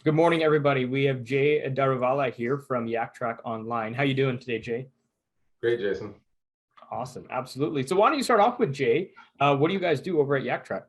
Good morning, everybody. We have Jeh Daravalu here from Yactraq Online. How you doing today, Jay? Great, Jason. Awesome, absolutely. So why don't you start off with Jay? What do you guys do over at Yactraq?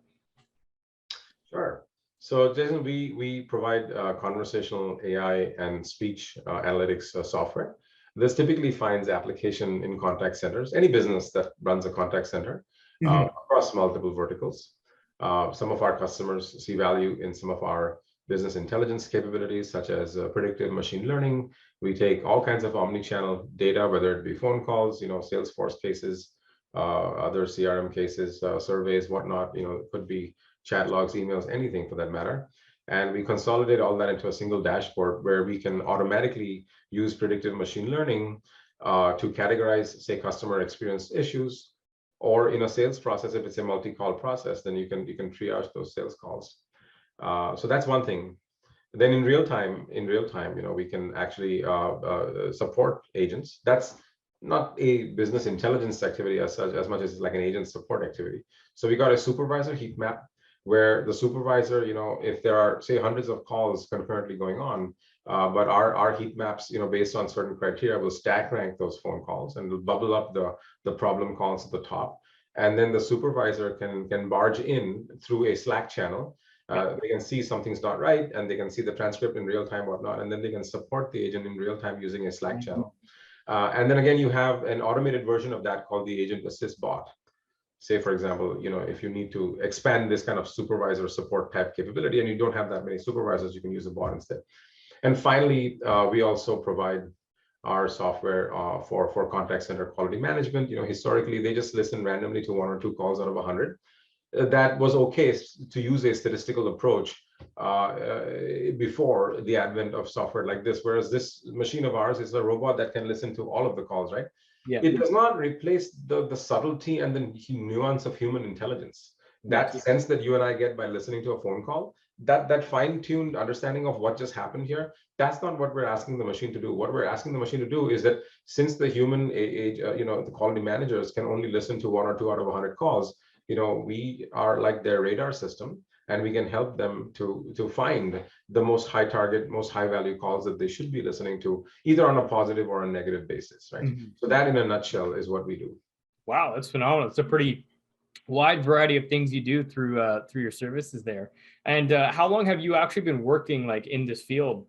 Sure. So, Jason, we provide conversational AI and speech analytics software. This typically finds application in contact centers, any business that runs a contact center across multiple verticals. Some of our customers see value in some of our business intelligence capabilities, such as predictive machine learning. We take all kinds of omni-channel data, whether it be phone calls, Salesforce cases, other CRM cases, surveys, whatnot. It could be chat logs, emails, anything for that matter. And we consolidate all that into a single dashboard where we can automatically use predictive machine learning to categorize, say, customer experience issues, or in a sales process, if it's a multi-call process, then you can triage those sales calls. So that's one thing. Then in real time, we can actually support agents. That's not a business intelligence activity as such, as much as like an agent support activity. So we got a supervisor heat map where the supervisor, if there are, say, hundreds of calls concurrently going on, but our heat maps, based on certain criteria, will stack rank those phone calls and will bubble up the problem calls at the top. And then the supervisor can barge in through a Slack channel. They can see something's not right, and they can see the transcript in real time, whatnot, and then they can support the agent in real time using a Slack channel. And then again, you have an automated version of that called the Agent Assist Bot. Say, for example, if you need to expand this kind of supervisor support type capability and you don't have that many supervisors, you can use a bot instead. And finally, we also provide our software for contact center quality management. Historically, they just listen randomly to 1 or 2 calls out of 100. That was okay to use a statistical approach before the advent of software like this, whereas this machine of ours is a robot that can listen to all of the calls, right? Yeah. It does not replace the subtlety and the nuance of human intelligence. That sense that you and I get by listening to a phone call, that fine-tuned understanding of what just happened here, that's not what we're asking the machine to do. What we're asking the machine to do is that since the human the quality managers can only listen to 1 or 2 out of 100 calls, we are like their radar system, and we can help them to find the most high target, most high value calls that they should be listening to, either on a positive or a negative basis, right? So that, in a nutshell, is what we do. Wow, that's phenomenal. It's a pretty wide variety of things you do through your services there. And how long have you actually been working in this field?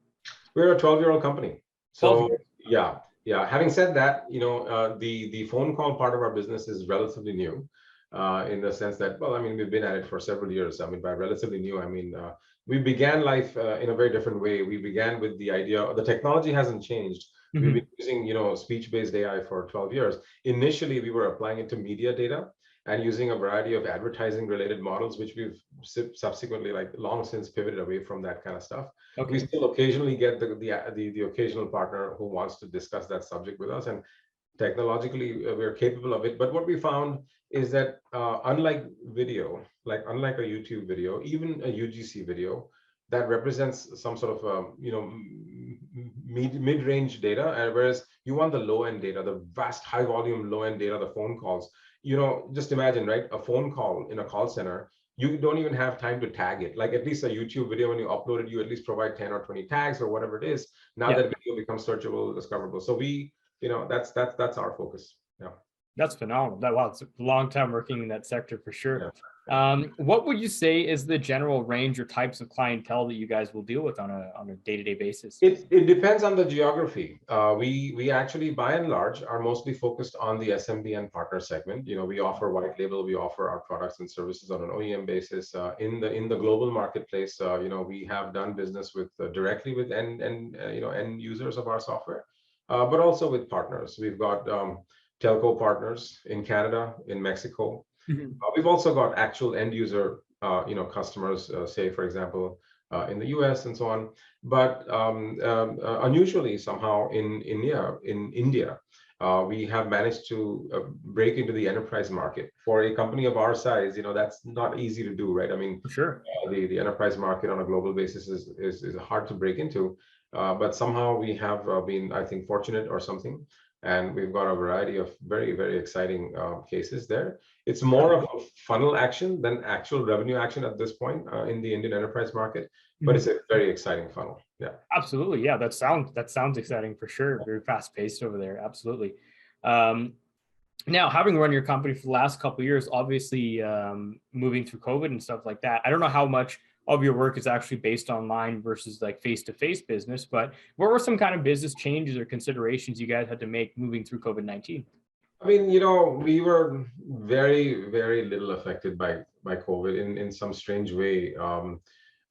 We're a 12-year-old company. So yeah. Having said that, the phone call part of our business is relatively new. In the sense that, we've been at it for several years. By relatively new, we began life in a very different way. We began with the idea, the technology hasn't changed. We've been using, speech-based AI for 12 years. Initially, we were applying it to media data and using a variety of advertising-related models, which we've subsequently, long since pivoted away from that kind of stuff. Okay. We still occasionally get the occasional partner who wants to discuss that subject with us, and technologically, we're capable of it. But what we found is that unlike video, unlike a YouTube video, even a UGC video that represents some sort of mid-range data, whereas you want the low-end data, the vast high-volume low-end data, the phone calls. Just imagine, right? A phone call in a call center, you don't even have time to tag it. At least a YouTube video, when you upload it, you at least provide 10 or 20 tags or whatever it is. Now that video becomes searchable, discoverable. So we, that's our focus. Yeah. That's phenomenal. Wow, it's a long time working in that sector for sure. Yeah. What would you say is the general range or types of clientele that you guys will deal with on a day-to-day basis? It depends on the geography. We actually, by and large, are mostly focused on the SMB and partner segment. We offer white label, we offer our products and services on an OEM basis. In the global marketplace, we have done business with directly with end users of our software, but also with partners. We've got telco partners in Canada, in Mexico. We've also got actual end user, customers, say, for example, in the US and so on. But unusually, somehow in India, we have managed to break into the enterprise market. For a company of our size, that's not easy to do, right? Sure. The enterprise market on a global basis is hard to break into. But somehow we have been, I think, fortunate or something. And we've got a variety of very, very exciting cases there. It's more of a funnel action than actual revenue action at this point in the Indian enterprise market, but it's a very exciting funnel. Yeah. Absolutely. Yeah, that sounds exciting for sure. Very fast paced over there. Absolutely. Now, having run your company for the last couple of years, obviously moving through COVID and stuff like that, I don't know how much of your work is actually based online versus like face-to-face business, but what were some kind of business changes or considerations you guys had to make moving through COVID-19? I mean, we were very, very little affected by COVID in some strange way.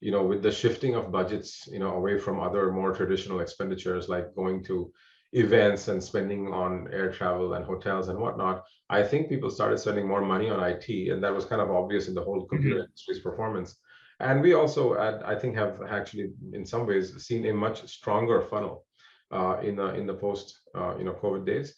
With the shifting of budgets, away from other more traditional expenditures like going to events and spending on air travel and hotels and whatnot, I think people started spending more money on IT, and that was kind of obvious in the whole computer industry's performance. And we also, I think, have actually, in some ways, seen a much stronger funnel in the post, COVID days.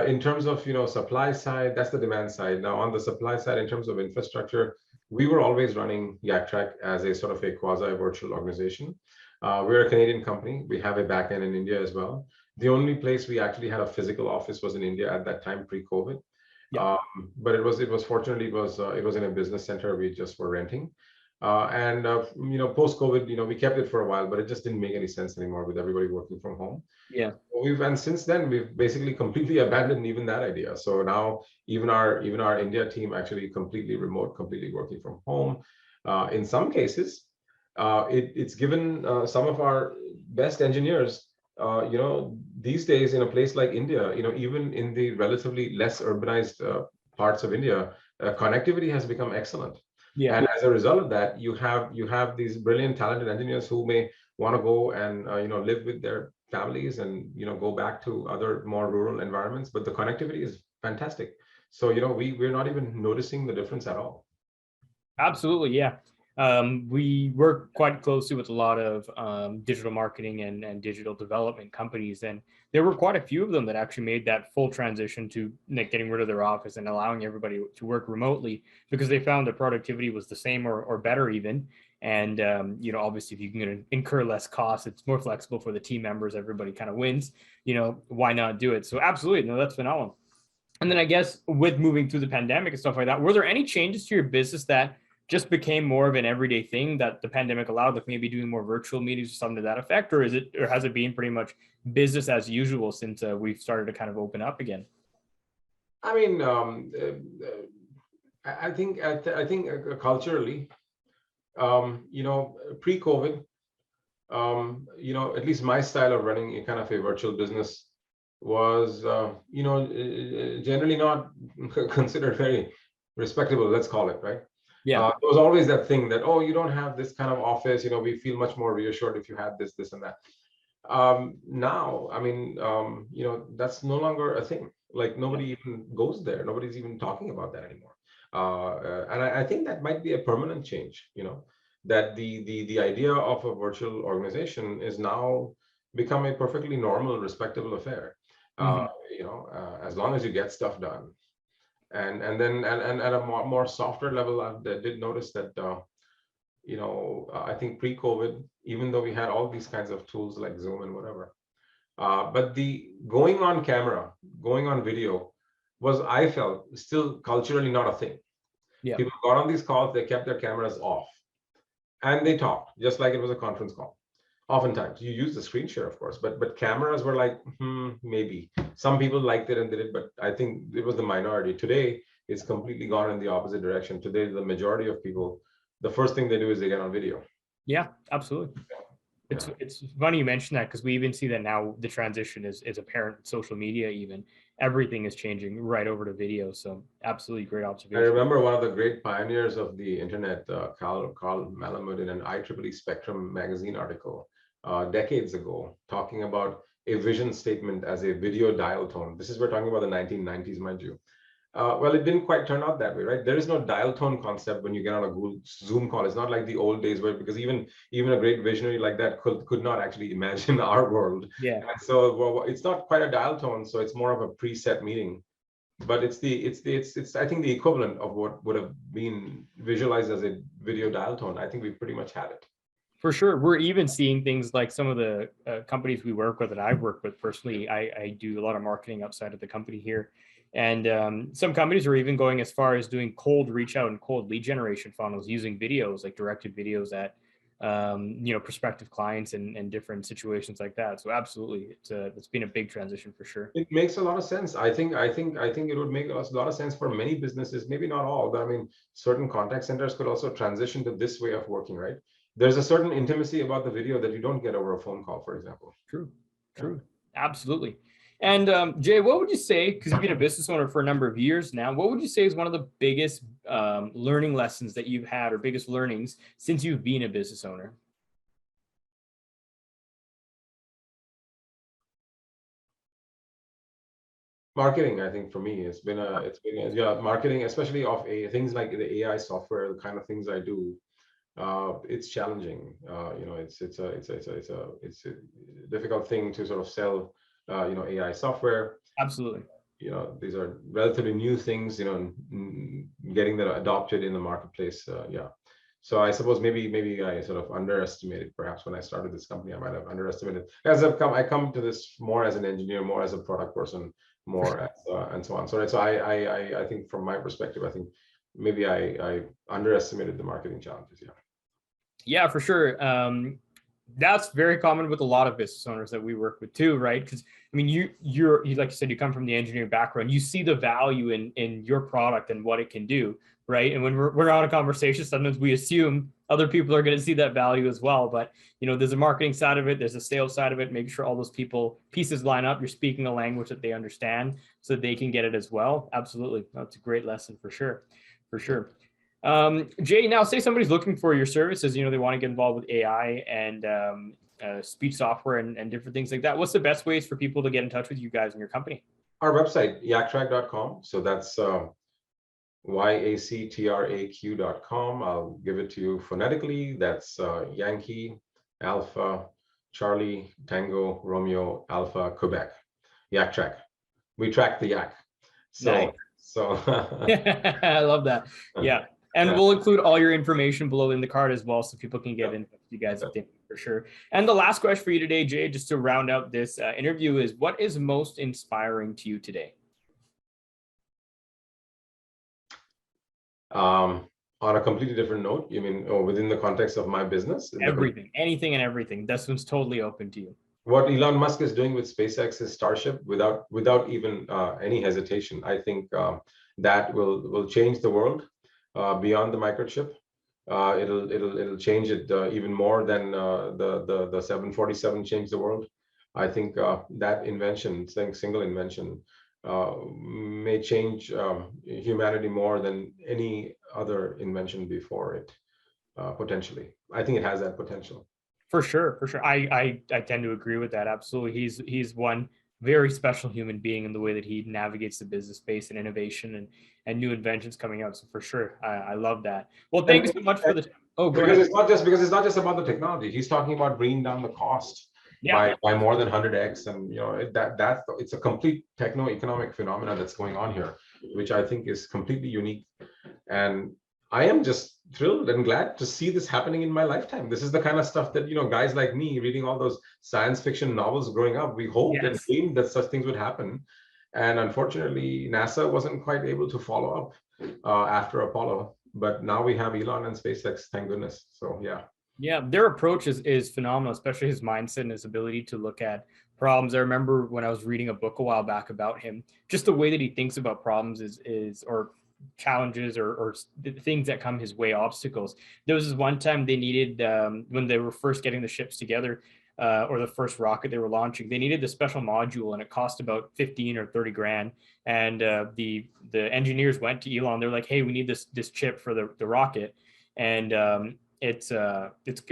In terms of supply side, that's the demand side. Now on the supply side, in terms of infrastructure, we were always running Yactraq as a sort of a quasi-virtual organization. We're a Canadian company. We have a backend in India as well. The only place we actually had a physical office was in India at that time, pre-COVID. Yeah. But it was fortunately it was in a business center we just were renting. Post-COVID, we kept it for a while, but it just didn't make any sense anymore with everybody working from home. Yeah. And since then we've basically completely abandoned even that idea. So now even our India team actually completely remote, completely working from home. In some cases, it's given some of our best engineers, these days in a place like India, even in the relatively less urbanized parts of India, connectivity has become excellent. Yeah. And as a result of that, you have these brilliant, talented engineers who may want to go and live with their families and go back to other more rural environments, but the connectivity is fantastic. So we're not even noticing the difference at all. Absolutely, yeah. We work quite closely with a lot of digital marketing and digital development companies, and there were quite a few of them that actually made that full transition to getting rid of their office and allowing everybody to work remotely because they found that productivity was the same or better even. And obviously, if you can incur less costs, it's more flexible for the team members. Everybody kind of wins. Why not do it? So absolutely, no, that's phenomenal. And then I guess with moving through the pandemic and stuff like that, were there any changes to your business that just became more of an everyday thing that the pandemic allowed, like maybe doing more virtual meetings or something to that effect, or has it been pretty much business as usual since we've started to kind of open up again? I mean, I think culturally, pre-COVID, at least my style of running a kind of a virtual business was, generally not considered very respectable, let's call it, right? Yeah. There was always that thing that, oh, you don't have this kind of office, we feel much more reassured if you had this, and that. Now, I mean, that's no longer a thing. Like nobody even goes there. Nobody's even talking about that anymore. And I think that might be a permanent change, that the idea of a virtual organization is now become a perfectly normal, respectable affair. As long as you get stuff done. And then at a more softer level, I did notice that, I think pre-COVID, even though we had all these kinds of tools like Zoom and whatever, but the going on camera, going on video was, I felt, still culturally not a thing. Yeah. People got on these calls, they kept their cameras off and they talked just like it was a conference call. Oftentimes you use the screen share, of course, but cameras were like, maybe. Some people liked it and did it, but I think it was the minority. Today, it's completely gone in the opposite direction. Today, the majority of people, the first thing they do is they get on video. Yeah, absolutely. It's funny you mentioned that because we even see that now the transition is apparent. Social media, even everything is changing right over to video. So absolutely great observation. I remember one of the great pioneers of the internet, Carl Malamud, in an IEEE Spectrum magazine article decades ago, talking about a vision statement as a video dial tone. This is, we're talking about the 1990s, mind you. Well, it didn't quite turn out that way, right? There is no dial tone concept when you get on a Google Zoom call. It's not like the old days where, because even a great visionary like that could not actually imagine our world. Yeah. And so it's not quite a dial tone, so it's more of a preset meeting. But it's I think the equivalent of what would have been visualized as a video dial tone. I think we pretty much had it. For sure. We're even seeing things like some of the companies we work with, and I've worked with personally. I do a lot of marketing outside of the company here. And some companies are even going as far as doing cold reach out and cold lead generation funnels using videos, like directed videos at, prospective clients and different situations like that. So absolutely, it's been a big transition for sure. It makes a lot of sense. I think it would make a lot of sense for many businesses, maybe not all, but I mean, certain contact centers could also transition to this way of working, right? There's a certain intimacy about the video that you don't get over a phone call, for example. True, Yeah. true, absolutely. And Jay, what would you say, because you've been a business owner for a number of years now, what would you say is one of the biggest learning lessons that you've had, or biggest learnings since you've been a business owner? Marketing, I think for me, yeah, marketing, especially of things like the AI software, the kind of things I do. It's challenging. It's a difficult thing to sort of sell, AI software. Absolutely. These are relatively new things, getting that adopted in the marketplace. Yeah. So I suppose maybe I sort of underestimated, perhaps when I started this company, I might have underestimated. I come to this more as an engineer, more as a product person, more as, and so on. So I think from my perspective, I think maybe I underestimated the marketing challenges. Yeah. Yeah, for sure. That's very common with a lot of business owners that we work with too, right? Because I mean, you're like you said, you come from the engineering background. You see the value in your product and what it can do, right? And when we're on a conversation, sometimes we assume other people are going to see that value as well. But there's a marketing side of it, there's a sales side of it. Make sure all those pieces line up. You're speaking a language that they understand, so that they can get it as well. Absolutely, that's a great lesson for sure, for sure. Jay, now say somebody's looking for your services, they want to get involved with AI and speech software and different things like that. What's the best ways for people to get in touch with you guys and your company? Our website, yactraq.com. So that's yactraq.com. I'll give it to you phonetically. That's Yankee, Alpha, Charlie, Tango, Romeo, Alpha, Quebec. Yactraq. We track the yak. So, nice. So I love that. Yeah. And yeah. We'll include all your information below in the card as well, so people can get in touch with you guys for sure. And the last question for you today, Jay, just to round out this interview, is what is most inspiring to you today? On a completely different note, you mean within the context of my business? Everything, anything and everything. This one's totally open to you. What Elon Musk is doing with SpaceX's Starship, without even any hesitation, I think that will change the world beyond the microchip. It'll change it even more than the 747 changed the world. I think that invention, single invention, may change humanity more than any other invention before it. Potentially, I think it has that potential. For sure, for sure. I tend to agree with that. Absolutely. He's one very special human being in the way that he navigates the business space and innovation and new inventions coming out. So for sure, I love that. Well, thank you so much for the. Oh, go ahead. It's not just about the technology. He's talking about bringing down the cost by more than 100x, and it's a complete techno-economic phenomenon that's going on here, which I think is completely unique. And I am just thrilled and glad to see this happening in my lifetime. This is the kind of stuff that guys like me reading all those science fiction novels growing up, we hoped and dreamed that such things would happen. And unfortunately, NASA wasn't quite able to follow up after Apollo. But now we have Elon and SpaceX, thank goodness. So yeah. Yeah, their approach is phenomenal, especially his mindset and his ability to look at problems. I remember when I was reading a book a while back about him, just the way that he thinks about problems or challenges or things that come his way, obstacles. There was this one time they needed, when they were first getting the ships together, or the first rocket they were launching, they needed the special module, and it cost about 15 or 30 grand. And the engineers went to Elon. They're like, hey, we need this chip for the rocket. And it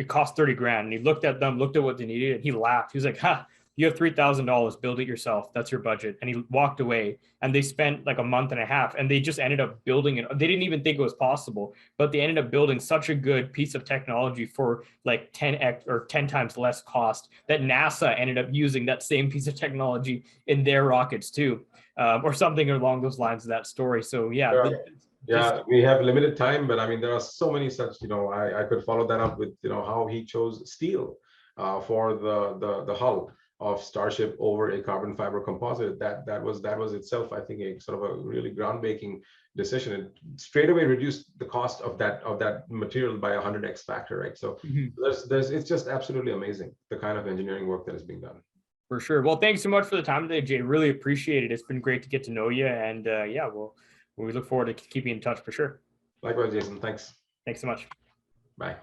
cost 30 grand. And he looked at them, looked at what they needed, and he laughed. He was like, ha, you have $3,000, build it yourself. That's your budget. And he walked away, and they spent like a month and a half, and they just ended up building it. They didn't even think it was possible, but they ended up building such a good piece of technology for like 10x or 10 times less cost that NASA ended up using that same piece of technology in their rockets too, or something along those lines of that story. So yeah. Yeah, we have limited time, but I mean, there are so many such, I could follow that up with, how he chose steel for the hull of Starship over a carbon fiber composite. That was itself, I think, a sort of a really groundbreaking decision. It straight away reduced the cost of that material by 100x factor, right? So Mhm. it's just absolutely amazing the kind of engineering work that is being done. For sure. Well, thanks so much for the time today, Jay. Really appreciate it. It's been great to get to know you, and yeah, we look forward to keeping in touch for sure. Likewise, Jason. Thanks. Thanks so much. Bye.